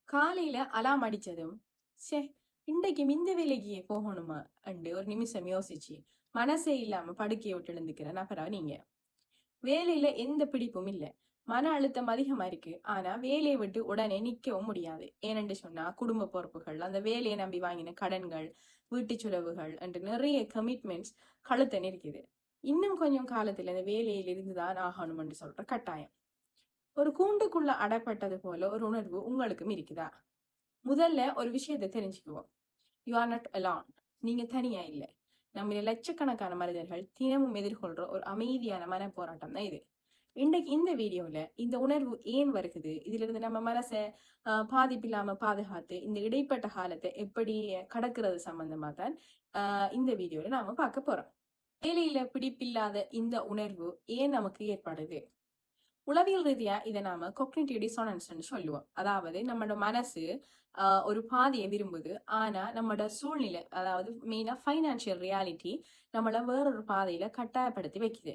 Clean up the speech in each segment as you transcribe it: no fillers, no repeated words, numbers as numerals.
காலையில அலாம் அடிச்சதும், ச்சே! இன்றைக்கும் இந்த வேலைக்கு போகணுமா? அண்டு ஒரு நிமிஷம் யோசிச்சு, மனசே இல்லாம படுக்கைய விட்டு எழுந்துக்கிற நபரா நீங்க? வேலையில எந்த பிடிப்பும் இல்ல. மன அழுத்தம் அதிகமா இருக்கு. ஆனா வேலைய விட்டு உடனே நிக்கவும் முடியாது. ஏனென்று சொன்னா, குடும்ப பொறுப்புகள், அந்த வேலைய நம்பி வாங்கின கடன்கள், வீட்டு செலவுகள் என்று நிறைய கமிட்மெண்ட்ஸ் கழுத்த நெரிக்குது. இன்னும் கொஞ்சம் காலத்துல இந்த வேலையில இருந்துதான் ஆகணும் என்று சொல்ற கட்டாயம். ஒரு கூண்டுக்குள்ள அடப்பட்டது போல ஒரு உணர்வு உங்களுக்கும் இருக்குதா? முதல்ல ஒரு விஷயத்தை தெரிஞ்சுக்குவோம். You are not alone. நீங்க தனியா இல்ல. நம்ம லட்சக்கணக்கான மனிதர்கள் தினமும் எதிர்கொள்ற ஒரு அமைதியான மன போராட்டம் தான் இது. இன்றைக்கு இந்த வீடியோல இந்த உணர்வு ஏன் வருகுது, இதுல இருந்து நம்ம மனசை பாதிப்பில்லாம பாதுகாத்து இந்த இடைப்பட்ட காலத்தை எப்படி கடக்கிறது சம்பந்தமா தான் இந்த வீடியோல நாம பார்க்க போறோம். வேலையில பிடிப்பில்லாத இந்த உணர்வு ஏன் நமக்கு ஏற்படுது? உளவியல் ரீதியா இதை நாம கொக்னிட்டிவ் டிசானன்ஸ்னு சொல்லுவோம். அதாவது நம்மளோட மனசு ஒரு பாதையை விரும்புது. ஆனா நம்மளோட சூழ்நிலை, அதாவது மெயினா ஃபைனான்சியல் ரியாலிட்டி நம்மள வேறொரு பாதையில கட்டாயப்படுத்தி வைக்குது.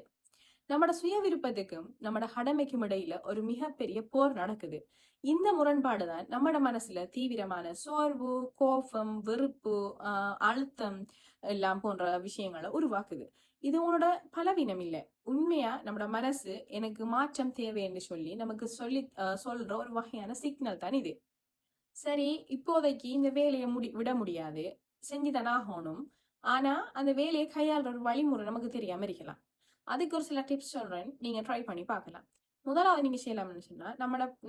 நம்மட சுய விருப்பத்துக்கும் நம்மட கடமைக்கும் இடையில ஒரு மிகப்பெரிய போர் நடக்குது. இந்த முரண்பாடுதான் நம்மட மனசுல தீவிரமான சோர்வு, கோபம், வெறுப்பு, அழுத்தம் எல்லாம் போன்ற விஷயங்களை உருவாக்குது. இது உன்னோட பலவீனம் இல்ல. உண்மையா நம்மட மனசு எனக்கு மாற்றம் தேவை என்று சொல்லி நமக்கு சொல்ற ஒரு வகையான சிக்னல் தான் இது. சரி, இப்போதைக்கு இந்த வேலையை விட முடியாது, செஞ்சுதானே ஆகணும். ஆனா அந்த வேலையை கையாளுற ஒரு வழிமுறை நமக்கு தெரியாம இருக்கலாம். அதுக்கு ஒரு சில டிப்ஸ் சொல்றேன், நீங்க ட்ரை பண்ணி பார்க்கலாம். முதலாவது நீங்க செய்யலாம்னு சொன்னா,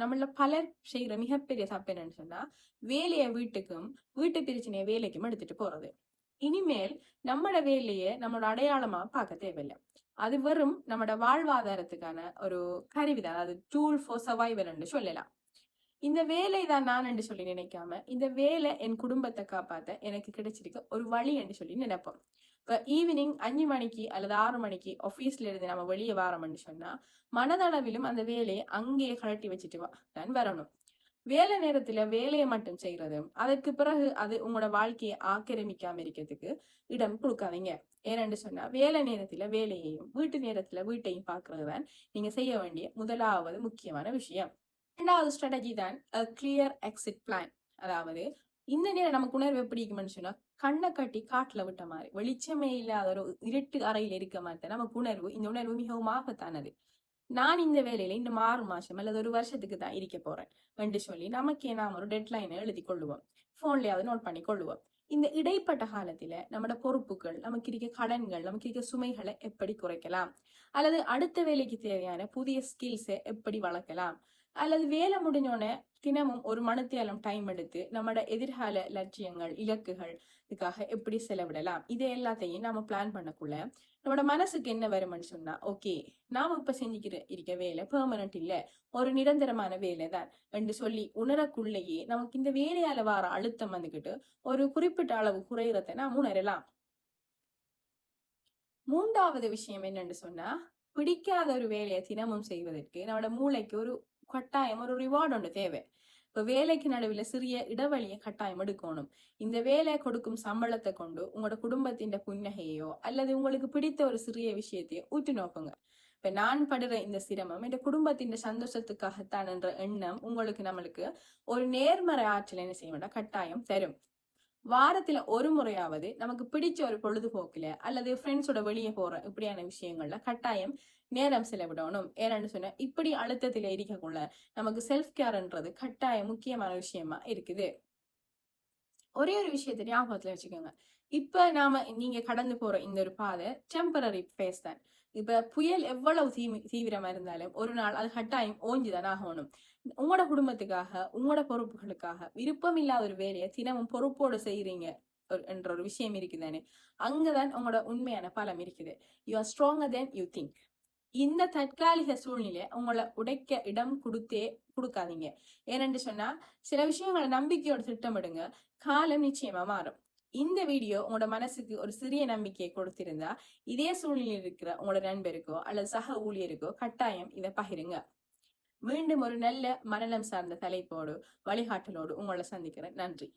நம்மள பலர் செய்யற மிகப்பெரிய தப்பு என்னன்னு சொன்னா, வேலையை வீட்டுக்கும், வீட்டு பிரச்சனையை வேலைக்கும் எடுத்துட்டு போறது. இனிமேல் நம்மட வேலையை நம்மளோட அடையாளமா பார்க்க தேவையில்லை. அது வெறும் நம்மட வாழ்வாதாரத்துக்கான ஒரு கருவிதான், அதாவது டூல் ஃபார் சர்வைவல் சொல்லலாம். இந்த வேலை தான் நான் என்று சொல்லி நினைக்காம, இந்த வேலை என் குடும்பத்தை காப்பாத்த எனக்கு கிடைச்சிருக்க ஒரு வழி என்று சொல்லி நினைப்போம். இப்ப ஈவினிங் 5 மணிக்கு அல்லது 6 மணிக்கு ஆபீஸ்ல இருந்து நம்ம வெளியே வாரோம்னு சொன்னா, மனதளவிலும் அந்த வேலையை அங்கேயே கழட்டி வச்சுட்டு தான் வரணும். வேலை நேரத்துல வேலையை மட்டும் செய்யறதும், அதற்கு பிறகு அது உங்களோட வாழ்க்கையை ஆக்கிரமிக்காம இருக்கிறதுக்கு இடம் கொடுக்காதீங்க. ஏனென்று சொன்னா, வேலை நேரத்துல வேலையையும், வீட்டு நேரத்துல வீட்டையும் பார்க்கறதுதான் நீங்க செய்ய வேண்டிய முதலாவது முக்கியமான விஷயம். இரண்டாவது ஸ்ட்ராட்டஜி தான் கிளியர் எக்ஸிட் பிளான். அதாவது இந்த நேரம் நமக்கு உணர்வு எப்படி இருக்கும்னு சொன்னா, கண்ணை கட்டி காட்டுல விட்ட மாதிரி, வெளிச்சமே இல்லாத ஒரு இருட்டு அறையில் இருக்க மாதிரி நமக்கு உணர்வு. இந்த உணர்வு மிகவும் ஆபத்தானது. நான் இந்த வேலையில இன்னும் 6 மாசம் அல்லது ஒரு வருஷத்துக்கு தான் இருக்க போறேன் என்று சொல்லி நமக்கே நாம் ஒரு டெட்லைனை எழுதி கொள்ளுவோம். போன்லயாவது நோட் பண்ணி கொள்ளுவோம். இந்த இடைப்பட்ட காலத்துல நம்மட பொறுப்புகள், நமக்கு இருக்க கடன்கள், நமக்கு இருக்க சுமைகளை எப்படி குறைக்கலாம், அல்லது அடுத்த வேலைக்கு தேவையான புதிய ஸ்கில்ஸை எப்படி வளர்க்கலாம், அல்லது வேலை முடிஞ்சோடனே தினமும் ஒரு மணித்தியாலம் டைம் எடுத்து நம்மட எதிர்கால லட்சியங்கள், இலக்குகள் இதுக்காக எப்படி செலவிடலாம், இதை எல்லாத்தையும் நாம பிளான் பண்ணக்குள்ள நம்மளோட மனசுக்கு என்ன வரும்னு சொன்னா, ஓகே, நாம இப்ப இருக்க வேலை பெர்மனன்ட் இல்ல, ஒரு நிரந்தரமான வேலை தான் என்று சொல்லி உணரக்குள்ளேயே நமக்கு இந்த வேலையால வர அழுத்தம் வந்துகிட்டு ஒரு குறிப்பிட்ட அளவு குறையறதை நாம் உணரலாம். மூன்றாவது விஷயம் என்னன்னு சொன்னா, பிடிக்காத ஒரு வேலையை தினமும் செய்வதற்கு நம்மளோட மூளைக்கு ஒரு கட்டாயம் ஒரு ரிவார்டு ஒன்று தேவை. இப்ப வேலைக்கு நடுவில் சிறிய இடைவெளியை கட்டாயம் எடுக்கணும். இந்த வேலை கொடுக்கும் சம்பளத்தை கொண்டு உங்களோட குடும்பத்தின் புன்னகையோ அல்லது உங்களுக்கு பிடித்த ஒரு சிறிய விஷயத்தையோ ஊற்றி நோக்குங்க. இப்ப நான் படுற இந்த சிரமம் என் குடும்பத்தின் சந்தோஷத்துக்காகத்தான் என்ற எண்ணம் உங்களுக்கு நம்மளுக்கு ஒரு நேர்மறை ஆற்றல் என்ன செய்ய வேண்டாம் கட்டாயம் தரும். வாரத்துல ஒரு முறையாவது நமக்கு பிடிச்ச ஒரு பொழுதுபோக்குல அல்லது ஃப்ரெண்ட்ஸோட வெளியே போற இப்படியான விஷயங்கள்ல கட்டாயம் நேரம் செலவிடணும். ஏன்னு சொன்னா, இப்படி அழுத்தத்துல இருக்கக்குள்ள நமக்கு செல்ஃப் கேர்ன்றது கட்டாயம் முக்கியமான விஷயமா இருக்குது. ஒரே ஒரு விஷயத்தை ஞாபகத்துல வச்சுக்கோங்க. இப்ப நீங்க கடந்து போற இந்த ஒரு பாதை டெம்பரரி ஃபேஸ் தான். இப்ப புயல் எவ்வளவு தீவிரமா இருந்தாலும் ஒரு நாள் அது கட்டாயம் ஓஞ்சுதான் ஆகணும். உங்களோட குடும்பத்துக்காக, உங்களோட பொறுப்புகளுக்காக விருப்பம் இல்லாத ஒரு வேலையை தினமும் பொறுப்போடு செய்யறீங்க என்ற ஒரு விஷயம் இருக்குதானே, அங்கதான் உங்களோட உண்மையான பலம் இருக்குது. You are stronger then you think. இந்த தற்காலிக சூழ்நிலை உங்களை உடைக்க இடம் கொடுக்காதீங்க. ஏனென்று சொன்னா, சில விஷயங்களை நம்பிக்கையோட திட்டமிடுங்க, காலம் நிச்சயமா மாறும். இந்த வீடியோ உங்களோட மனசுக்கு ஒரு சிறிய நம்பிக்கையை கொடுத்திருந்தா, இதே சூழ்நிலையில் இருக்கிற உங்களோட நண்பருக்கோ அல்லது சக ஊழியருக்கோ கட்டாயம் இதை பகிருங்க. மீண்டும் ஒரு நல்ல மனநலம் சார்ந்த தலைப்போடு வழிகாட்டலோடு உங்களை சந்திக்கிறேன். நன்றி.